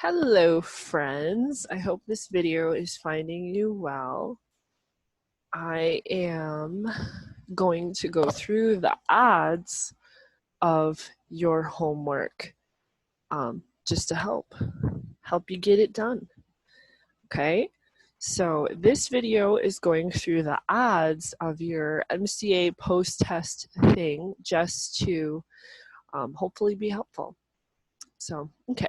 Hello, friends. I hope this video is finding you well. I am going to go through the odds of your homework just to help you get it done. Okay, so this video is going through the odds of your MCA post-test thing just to hopefully be helpful. So, okay,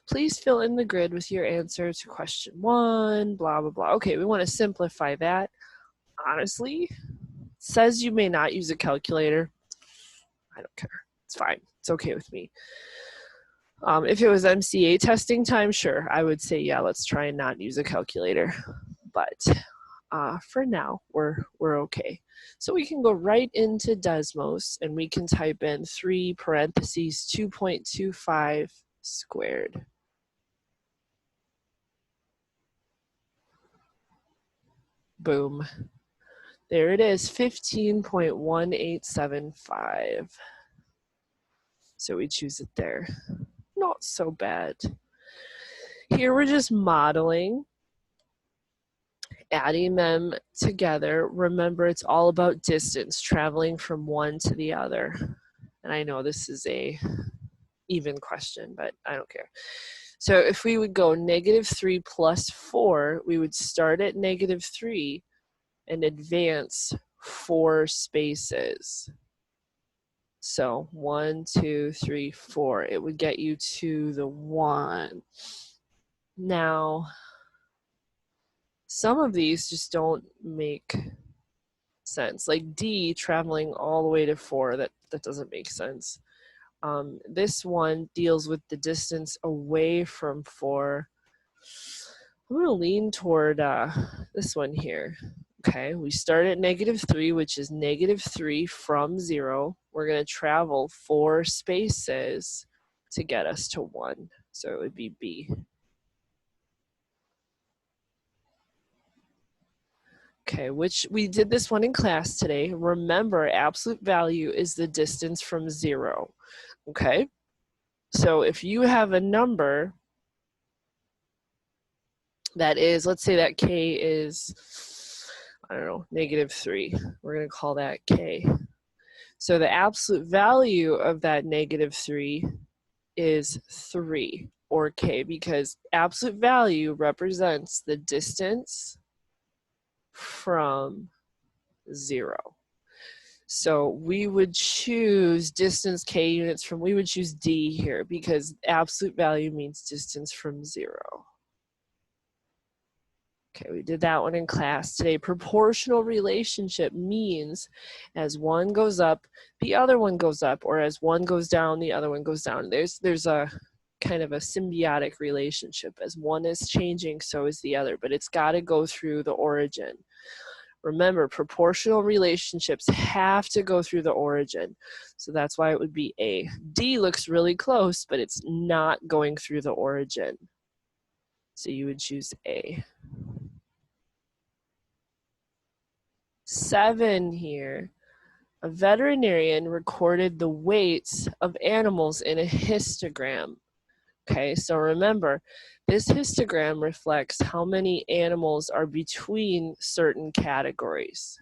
please fill in the grid with your answer to question 1, blah, blah, blah. Okay, we want to simplify that. Honestly, it says you may not use a calculator. I don't care. It's fine. It's okay with me. If it was MCA testing time, sure, I would say, yeah, let's try and not use a calculator. But for now, we're okay. So we can go right into Desmos, and we can type in 3 parentheses 2.25 squared. Boom. There it is, 15.1875. So we choose it there. Not so bad. Here we're just modeling, adding them together. Remember, it's all about distance, traveling from one to the other. And I know this is a even question, but I don't care. So if we would go -3 plus 4, we would start at -3 and advance 4 spaces. So 1, 2, 3, 4. It would get you to the 1. Now, some of these just don't make sense. Like D, traveling all the way to 4, that doesn't make sense. This one deals with the distance away from 4. I'm going to lean toward this one here. Okay, we start at -3, which is -3 from 0. We're going to travel 4 spaces to get us to 1. So it would be B. Okay, which we did this one in class today. Remember, absolute value is the distance from 0. Okay, so if you have a number that is, let's say that K is, I don't know, -3. We're going to call that K. So the absolute value of that -3 is 3, or K, because absolute value represents the distance from 0. So we would choose distance K units from, we would choose D here because absolute value means distance from 0. Okay, we did that one in class today. Proportional relationship means as one goes up, the other one goes up, or as one goes down, the other one goes down. There's a kind of a symbiotic relationship. As one is changing, so is the other, but it's got to go through the origin. Remember, proportional relationships have to go through the origin. So that's why it would be A. D looks really close, but it's not going through the origin. So you would choose A. 7 here. A veterinarian recorded the weights of animals in a histogram. Okay, so remember, this histogram reflects how many animals are between certain categories.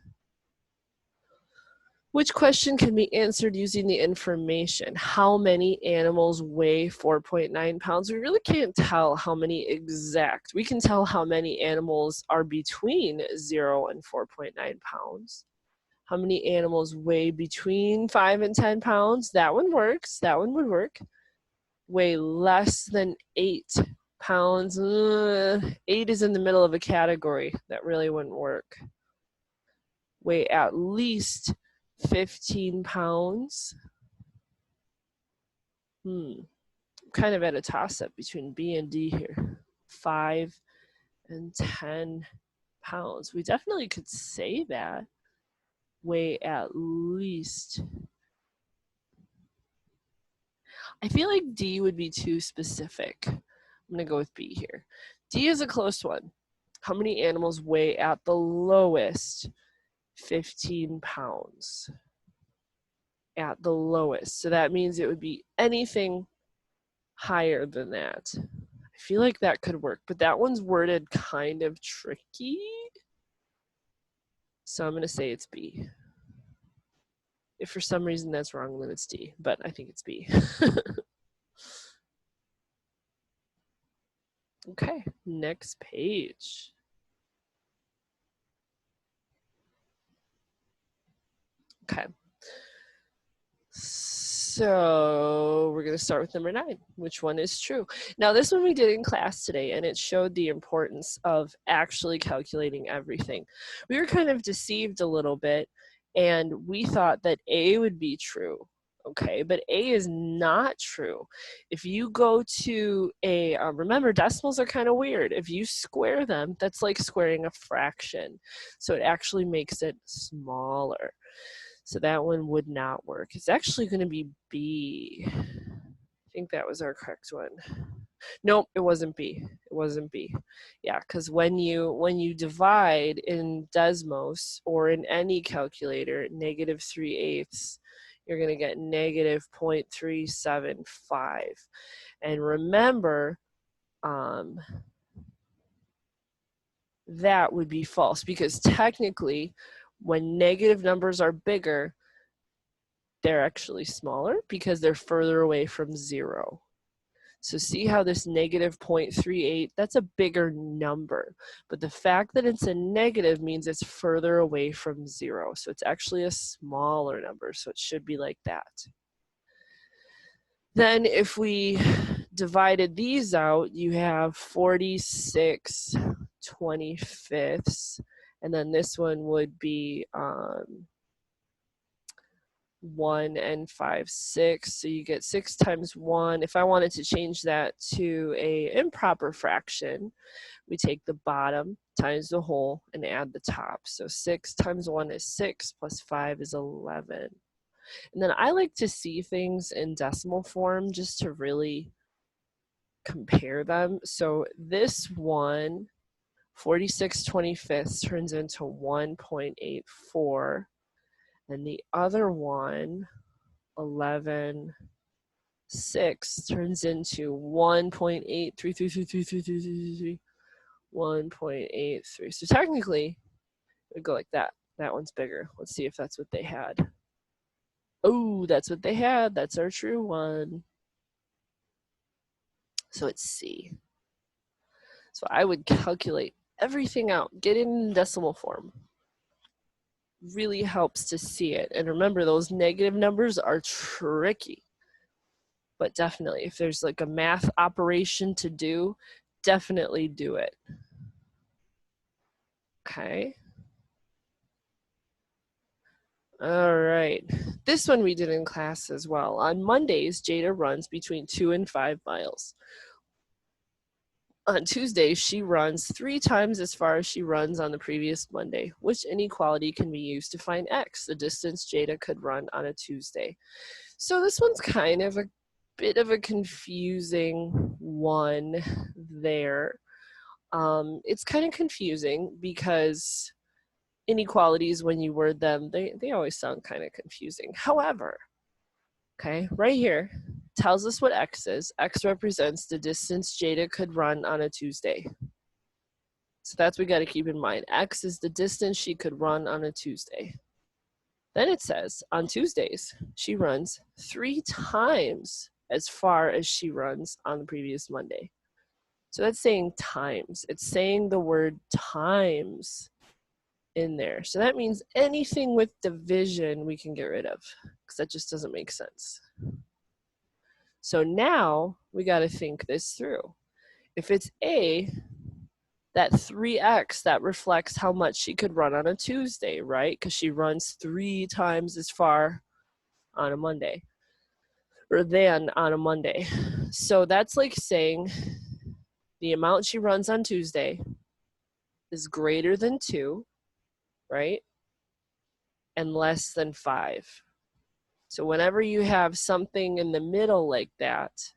Which question can be answered using the information? How many animals weigh 4.9 pounds? We really can't tell how many exact. We can tell how many animals are between 0 and 4.9 pounds. How many animals weigh between 5 and 10 pounds? That one works. That one would work. Weigh less than 8 pounds. 8 is in the middle of a category. That really wouldn't work. Weigh at least 15 pounds. Kind of at a toss-up between B and D here. 5 and 10 pounds. We definitely could say that. Weigh at least. I feel like D would be too specific. I'm going to go with B here. D is a close one. How many animals weigh at the lowest? 15 pounds. At the lowest. So that means it would be anything higher than that. I feel like that could work, but that one's worded kind of tricky. So I'm going to say it's B. If for some reason that's wrong, then it's D, but I think it's B. Okay, next page. Okay. So we're going to start with number 9. Which one is true? Now, this one we did in class today, and it showed the importance of actually calculating everything. We were kind of deceived a little bit, and we thought that A would be true. Okay, but A is not true. If you go to a, remember decimals are kind of weird. If you square them, that's like squaring a fraction. So it actually makes it smaller. So that one would not work. It's actually going to be B. I think that was our correct one. Nope, it wasn't B. It wasn't B. Yeah, because when you divide in Desmos or in any calculator, -3/8, you're going to get -0.375. And remember, that would be false because technically, when negative numbers are bigger, they're actually smaller because they're further away from 0. So see how this -0.38, that's a bigger number. But the fact that it's a negative means it's further away from 0. So it's actually a smaller number. So it should be like that. Then if we divided these out, you have 46/25. And then this one would be 1 and 5/6. So you get 6 times 1. If I wanted to change that to an improper fraction, we take the bottom times the whole and add the top. So 6 times 1 is 6 plus 5 is 11. And then I like to see things in decimal form just to really compare them. So this one, 46/25, turns into 1.84. And the other one, 11/6, turns into 1.83333333. 1.83. So technically, it would go like that. That one's bigger. Let's see if that's what they had. Oh, that's what they had. That's our true one. So it's C. So I would calculate everything out, get it in decimal form. Really helps to see it. And remember, those negative numbers are tricky. But definitely, if there's like a math operation to do, definitely do it. Okay. All right. This one we did in class as well. On Mondays, Jada runs between 2 and 5 miles. On Tuesdays, she runs 3 times as far as she runs on the previous Monday. Which inequality can be used to find X, the distance Jada could run on a Tuesday? So this one's kind of a bit of a confusing one there. It's kind of confusing because inequalities, when you word them, they always sound kind of confusing. However, okay, right here tells us what X is. X represents the distance Jada could run on a Tuesday. So that's what we got to keep in mind. X is the distance she could run on a Tuesday. Then it says on Tuesdays, she runs 3 times as far as she runs on the previous Monday. So that's saying times. It's saying the word times in there. So that means anything with division we can get rid of because that just doesn't make sense. So now we got to think this through. If it's A, that 3x, that reflects how much she could run on a Tuesday, right? Because she runs 3 times as far on a Monday, or than on a Monday. So that's like saying the amount she runs on Tuesday is greater than 2, right? And less than 5. So whenever you have something in the middle like that,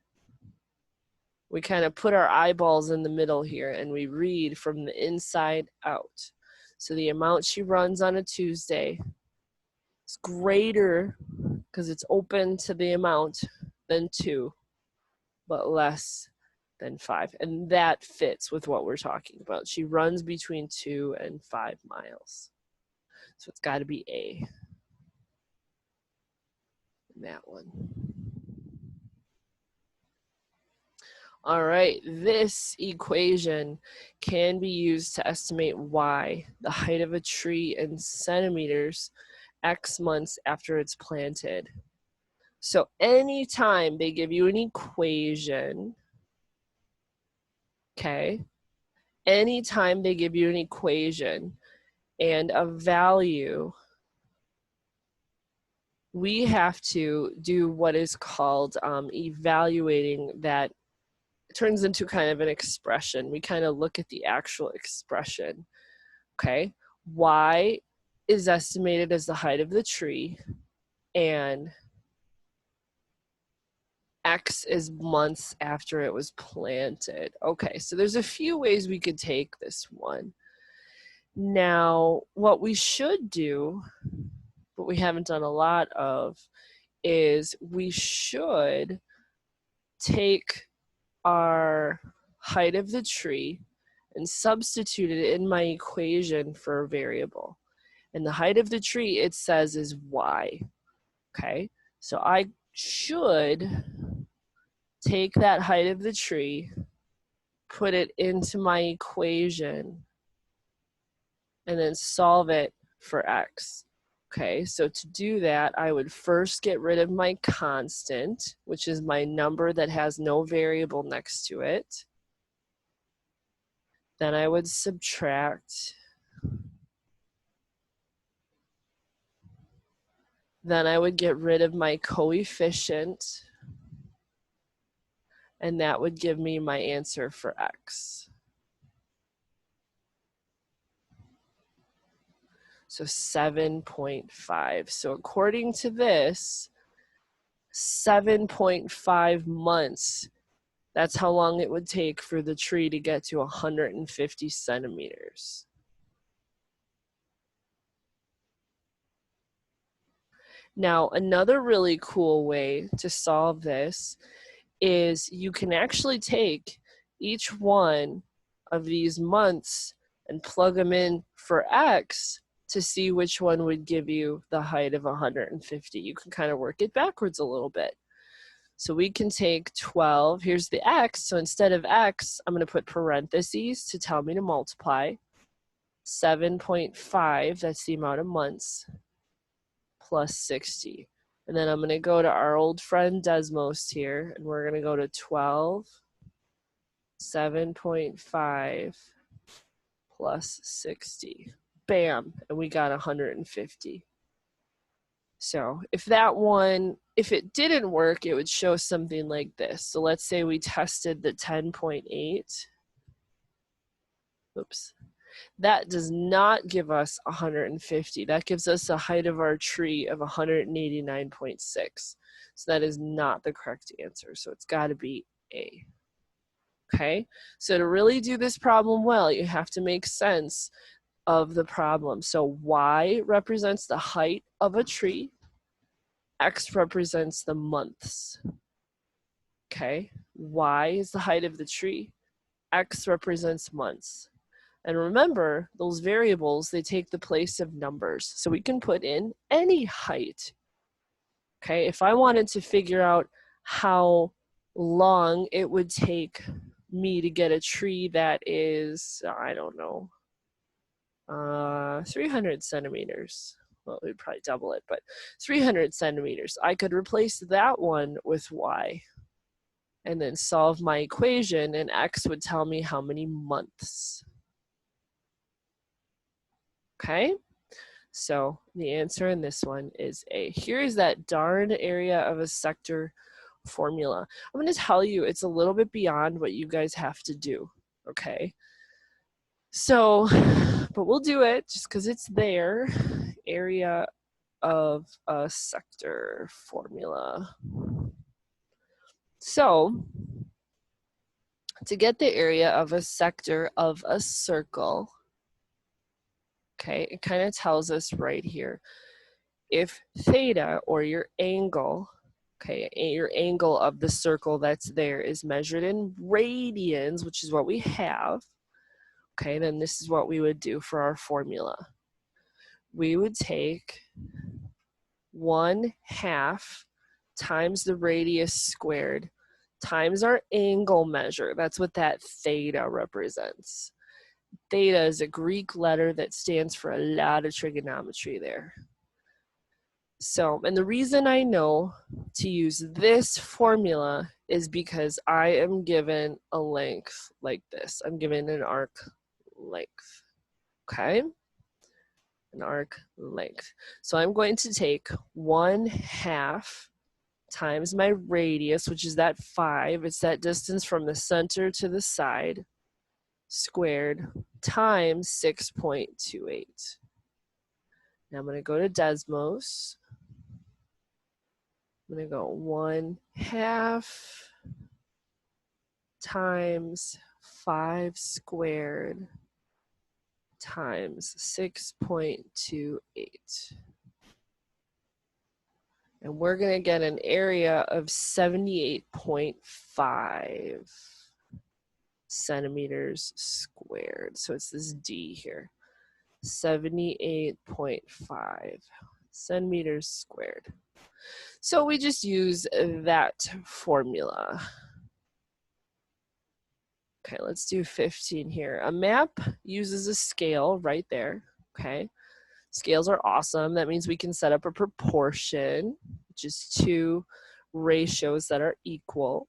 we kind of put our eyeballs in the middle here and we read from the inside out. So the amount she runs on a Tuesday is greater, because it's open to the amount, than 2, but less than 5. And that fits with what we're talking about. She runs between 2 and 5 miles. So it's got to be A. That one. All right, this equation can be used to estimate y, the height of a tree in centimeters, x months after it's planted. So anytime they give you an equation, okay, anytime they give you an equation and a value, we have to do what is called evaluating that. It turns into kind of an expression. We kind of look at the actual expression, okay? Y is estimated as the height of the tree, and X is months after it was planted. Okay, so there's a few ways we could take this one. Now, what we should do, what we haven't done a lot of, is we should take our height of the tree and substitute it in my equation for a variable. And the height of the tree, it says, is y. Okay, so I should take that height of the tree, put it into my equation, and then solve it for x. Okay, so to do that, I would first get rid of my constant, which is my number that has no variable next to it. Then I would subtract. Then I would get rid of my coefficient, and that would give me my answer for x. So 7.5. So according to this, 7.5 months, that's how long it would take for the tree to get to 150 centimeters. Now, another really cool way to solve this is you can actually take each one of these months and plug them in for x to see which one would give you the height of 150. You can kind of work it backwards a little bit. So we can take 12, here's the x, so instead of x, I'm going to put parentheses to tell me to multiply. 7.5, that's the amount of months, plus 60. And then I'm going to go to our old friend Desmos here, and we're going to go to 12, 7.5 plus 60. Bam, and we got 150. So if that one, if it didn't work, it would show something like this. So let's say we tested the 10.8. Oops. That does not give us 150. That gives us a height of our tree of 189.6. So that is not the correct answer. So it's got to be A. Okay, so to really do this problem well, you have to make sense of the problem. So Y represents the height of a tree. X represents the months. Okay, Y is the height of the tree. X represents months. And remember, those variables, they take the place of numbers. So we can put in any height. Okay, if I wanted to figure out how long it would take me to get a tree that is, I don't know, 300 centimeters. Well, we'd probably double it, but 300 centimeters. I could replace that one with y and then solve my equation, and x would tell me how many months. Okay, so the answer in this one is A. Here is that darn area of a sector formula. I'm going to tell you it's a little bit beyond what you guys have to do, okay? So, but we'll do it just because it's there. Area of a sector formula. So, to get the area of a sector of a circle, okay, it kind of tells us right here. If theta, or your angle, Okay, your angle of the circle that's there is measured in radians, which is what we have. Okay, then this is what we would do for our formula. We would take 1/2 times the radius squared times our angle measure. That's what that theta represents. Theta is a Greek letter that stands for a lot of trigonometry there. So, and the reason I know to use this formula is because I am given a length like this. I'm given an arc length, okay? An arc length. So I'm going to take 1/2 times my radius, which is that 5. It's that distance from the center to the side, squared, times 6.28. Now I'm going to go to Desmos. I'm going to go 1/2 times 5 squared times 6.28. And we're going to get an area of 78.5 centimeters squared. So it's this D here, 78.5 centimeters squared. So we just use that formula. Okay, let's do 15 here. A map uses a scale right there, okay? Scales are awesome. That means we can set up a proportion, which is 2 ratios that are equal.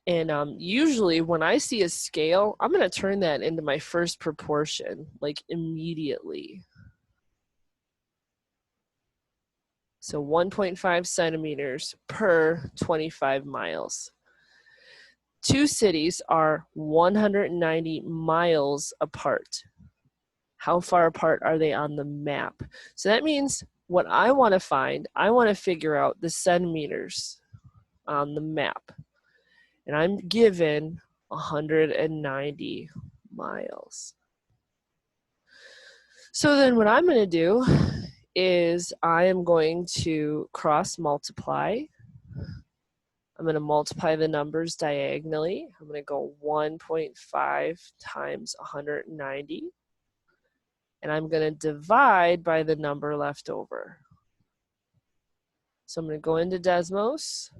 And usually when I see a scale, I'm going to turn that into my first proportion, like immediately. So 1.5 centimeters per 25 miles. 2 cities are 190 miles apart. How far apart are they on the map? So that means what I want to find, I want to figure out the centimeters on the map. And I'm given 190 miles. So then what I'm going to do is I am going to cross multiply. I'm going to multiply the numbers diagonally. I'm going to go 1.5 times 190. And I'm going to divide by the number left over. So I'm going to go into Desmos.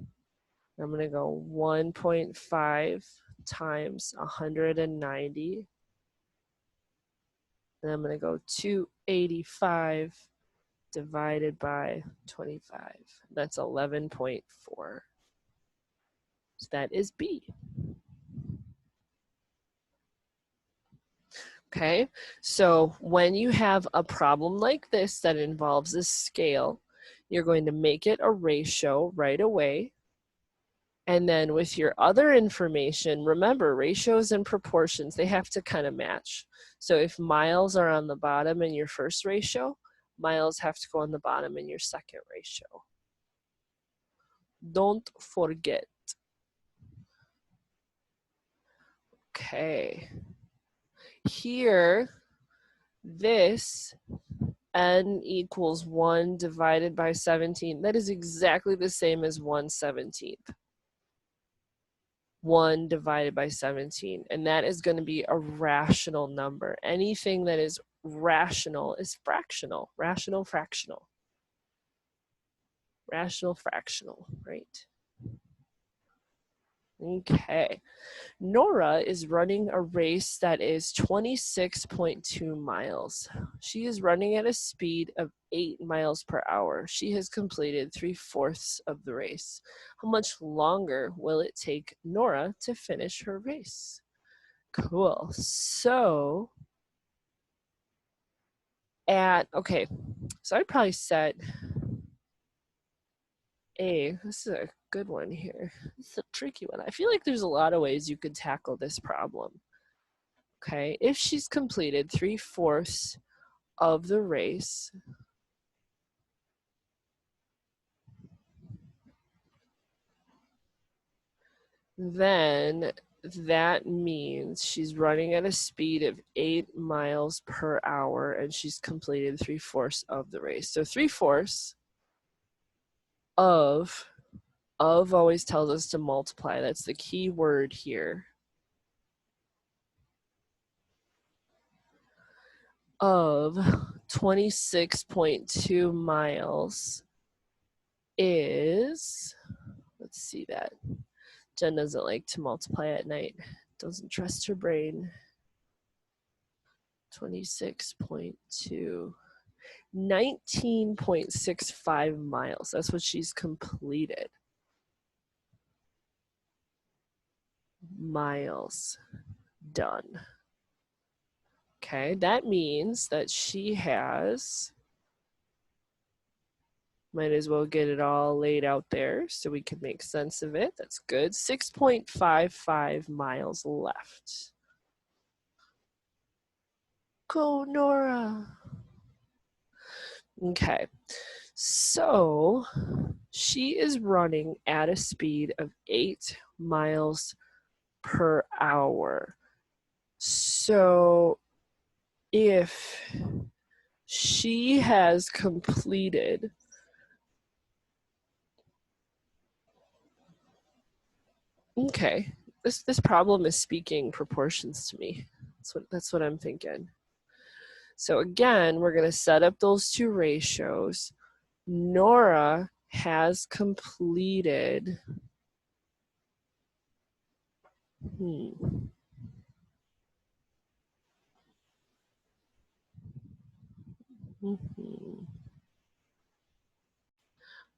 I'm going to go 1.5 times 190. And I'm going to go 285 divided by 25. That's 11.4. So that is B. Okay, so when you have a problem like this that involves a scale, you're going to make it a ratio right away. And then with your other information, remember ratios and proportions, they have to kind of match. So if miles are on the bottom in your first ratio, miles have to go on the bottom in your second ratio. Don't forget. Okay. Here, this n equals 1 divided by 17. That is exactly the same as 1/17. 1 divided by 17. And that is going to be a rational number. Anything that is rational is fractional. Rational, fractional. Rational, fractional, right? Okay. Nora is running a race that is 26.2 miles. She is running at a speed of 8 miles per hour. She has completed 3/4 of the race. How much longer will it take Nora to finish her race? Cool. So okay, so I'd probably set this is a good one here. This is a tricky one. I feel like there's a lot of ways you could tackle this problem. Okay, if she's completed 3/4 of the race, then that means she's running at a speed of 8 miles per hour and she's completed 3/4 of the race. So 3/4 Of always tells us to multiply. That's the key word here. Of 26.2 miles is, let's see that. Jen doesn't like to multiply at night. Doesn't trust her brain. 26.2. 19.65 miles. That's what she's completed. Miles done. Okay, that means that she has, might as well get it all laid out there so we can make sense of it. That's good. 6.55 miles left. Go, Nora. Okay, so she is running at a speed of 8 miles per hour. So if she has completed okay, this problem is speaking proportions to me. That's what I'm thinking. So again, we're going to set up those two ratios. Nora has completed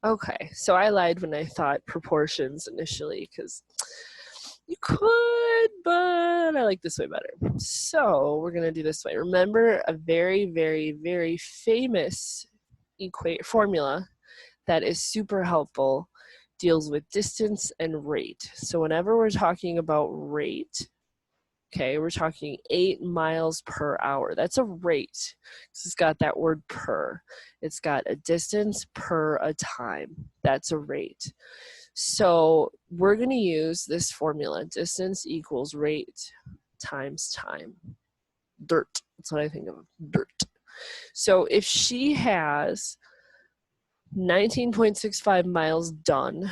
Okay, so I lied when I thought proportions initially because you could, but I like this way better. So we're gonna do this way. Remember a very, very, very famous formula that is super helpful, deals with distance and rate. So whenever we're talking about rate, okay, we're talking 8 miles per hour. That's a rate. It's got that word per. It's got a distance per a time. That's a rate. So we're going to use this formula. Distance equals rate times time. Dirt. That's what I think of. Dirt. So if she has 19.65 miles done,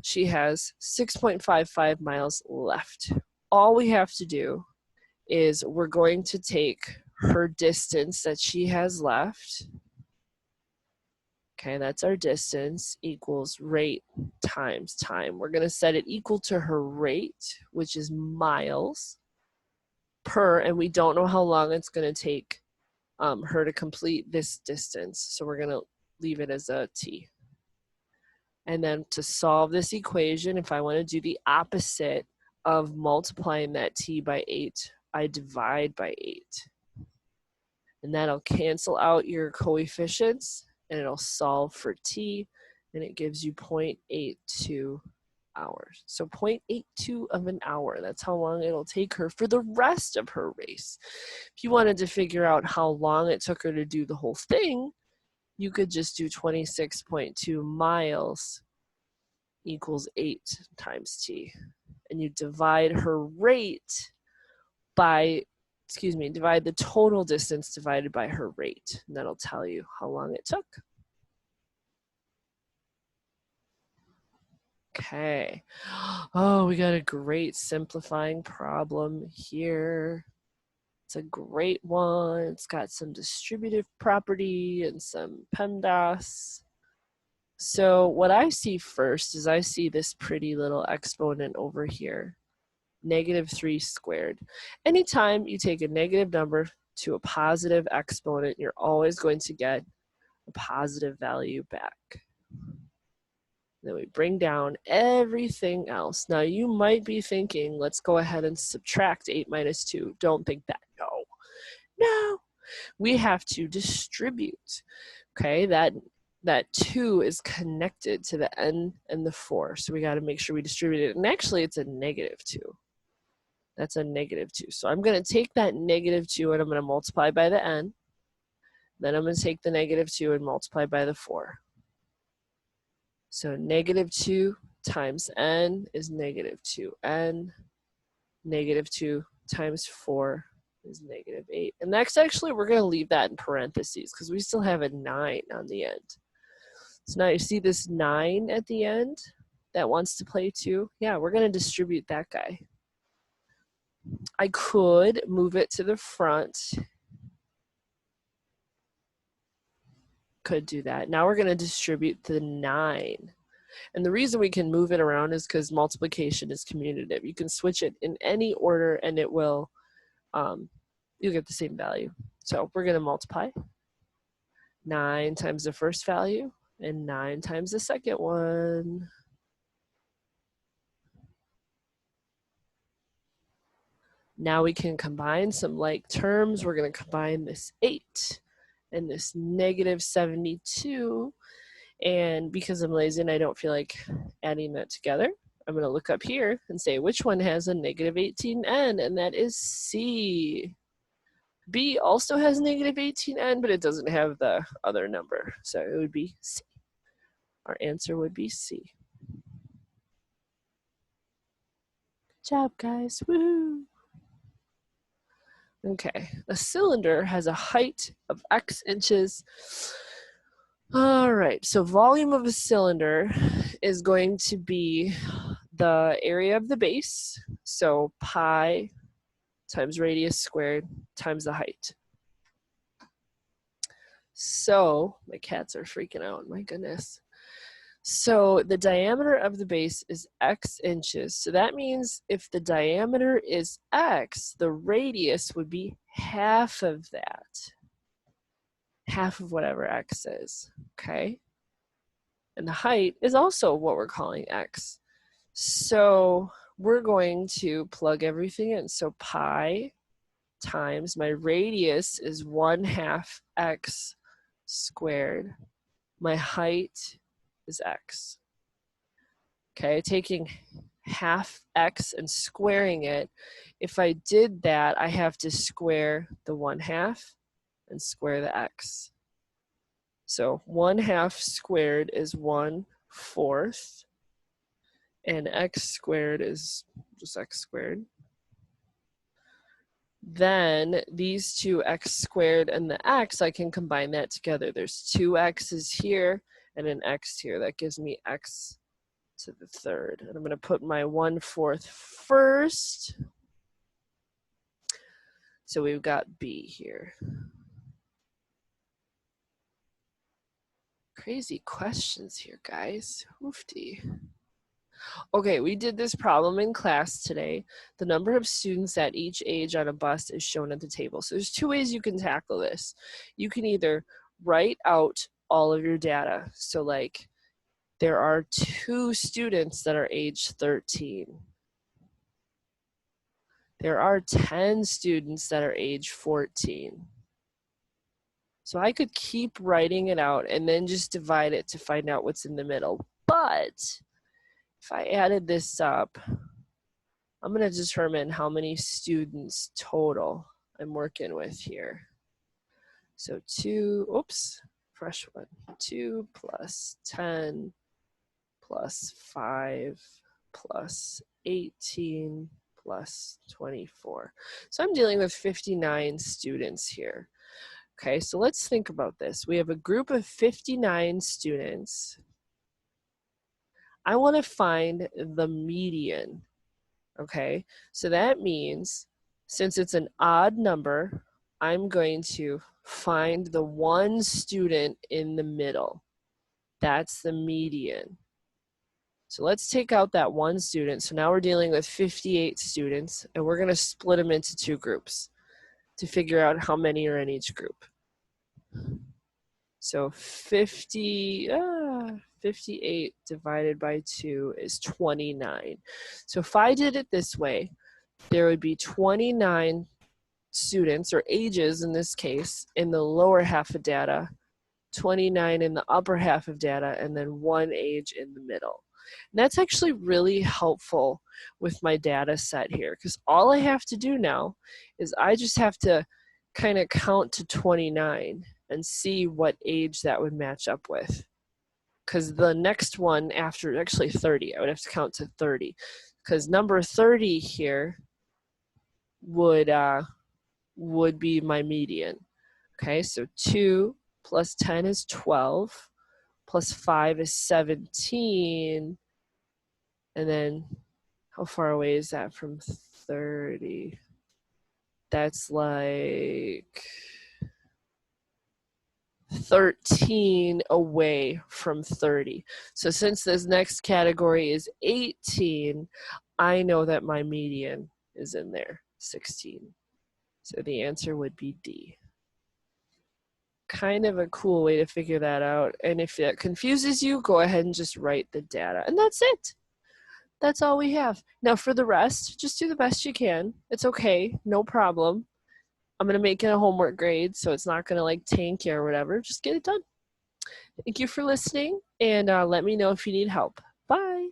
she has 6.55 miles left. All we have to do is we're going to take her distance that she has left. Okay, that's our distance equals rate times time. We're going to set it equal to her rate, which is miles per, and we don't know how long it's going to take her to complete this distance. So we're going to leave it as a t. And then to solve this equation, if I want to do the opposite of multiplying that t by 8, I divide by 8. And that'll cancel out your coefficients, and it'll solve for t, and it gives you 0.82 hours. So 0.82 of an hour, that's how long it'll take her for the rest of her race. If you wanted to figure out how long it took her to do the whole thing, you could just do 26.2 miles equals 8 times t. And you divide her rate by, divide the total distance divided by her rate. And that'll tell you how long it took. Okay. Oh, we got a great simplifying problem here. It's a great one. It's got some distributive property and some PEMDAS. So what I see first is I see this pretty little exponent over here, -3 squared. Anytime you take a negative number to a positive exponent, you're always going to get a positive value back. Then we bring down everything else. Now you might be thinking, let's go ahead and subtract 8 minus 2. Don't think that. No. We have to distribute. Okay, that 2 is connected to the n and the 4. So we got to make sure we distribute it. And actually, it's a -2. That's a -2. So I'm going to take that -2 and I'm going to multiply by the n. Then I'm going to take the -2 and multiply by the 4. So -2 times n is -2n. -2 times 4 is -8. And next, actually, we're going to leave that in parentheses because we still have a 9 on the end. So now you see this 9 at the end that wants to play 2. Yeah, we're going to distribute that guy. I could move it to the front. Could do that. Now we're going to distribute the 9. And the reason we can move it around is because multiplication is commutative. You can switch it in any order and it will, you'll get the same value. So we're going to multiply 9 times the first value and 9 times the second one. Now we can combine some like terms. We're going to combine this 8 and this negative 72. And because I'm lazy and I don't feel like adding that together, I'm going to look up here and say which one has a negative 18n, and that is C. B also has negative 18n, but it doesn't have the other number, so it would be C. Our answer would be C. Good job, guys. Woohoo! Okay, a cylinder has a height of X inches. All right, so volume of a cylinder is going to be the area of the base, so pi times radius squared times the height. So, my cats are freaking out, my goodness. So the diameter of the base is X inches. So that means if the diameter is X, the radius would be half of that. Half of whatever X is, okay? And the height is also what we're calling X. So we're going to plug everything in. So pi times my radius is 1/2 X squared. My height is X. Okay, taking half X and squaring it. If I did that, I have to square the 1/2 and square the X. So 1/2 squared is 1/4, and X squared is just X squared. Then these two X squared and the X, I can combine that together. There's 2 X's here and an X here. That gives me X to the 3rd. And I'm going to put my 1/4 first. So we've got B here. Crazy questions here, guys. Oofty. Okay, we did this problem in class today. The number of students at each age on a bus is shown at the table. So there's 2 ways you can tackle this. You can either write out all of your data. So like there are 2 students that are age 13. There are 10 students that are age 14. So I could keep writing it out and then just divide it to find out what's in the middle. But if I added this up, I'm going to determine how many students total I'm working with here. So 2, oops, fresh one. 2 plus 10 plus 5 plus 18 plus 24. So I'm dealing with 59 students here. Okay, so let's think about this. We have a group of 59 students. I want to find the median. Okay, so that means since it's an odd number, I'm going to find the one student in the middle. That's the median. So let's take out that one student. So now we're dealing with 58 students, and we're going to split them into 2 groups to figure out how many are in each group. So 58 divided by 2 is 29. So if I did it this way, there would be 29 students, or ages in this case, in the lower half of data, 29 in the upper half of data, and then 1 age in the middle. And that's actually really helpful with my data set here, because all I have to do now is I just have to kind of count to 29 and see what age that would match up with. Because the next one after, actually 30, I would have to count to 30. Because number 30 here would be my median. Okay, so 2 plus 10 is 12. plus 5 is 17. And then how far away is that from 30? That's like 13 away from 30. So since this next category is 18, I know that my median is in there, 16. So the answer would be D. Kind of a cool way to figure that out. And if that confuses you, go ahead and just write the data. And that's it. That's all we have. Now for the rest, just do the best you can. It's okay, no problem. I'm gonna make it a homework grade, so it's not gonna like tank you or whatever. Just get it done. Thank you for listening, and let me know if you need help. Bye.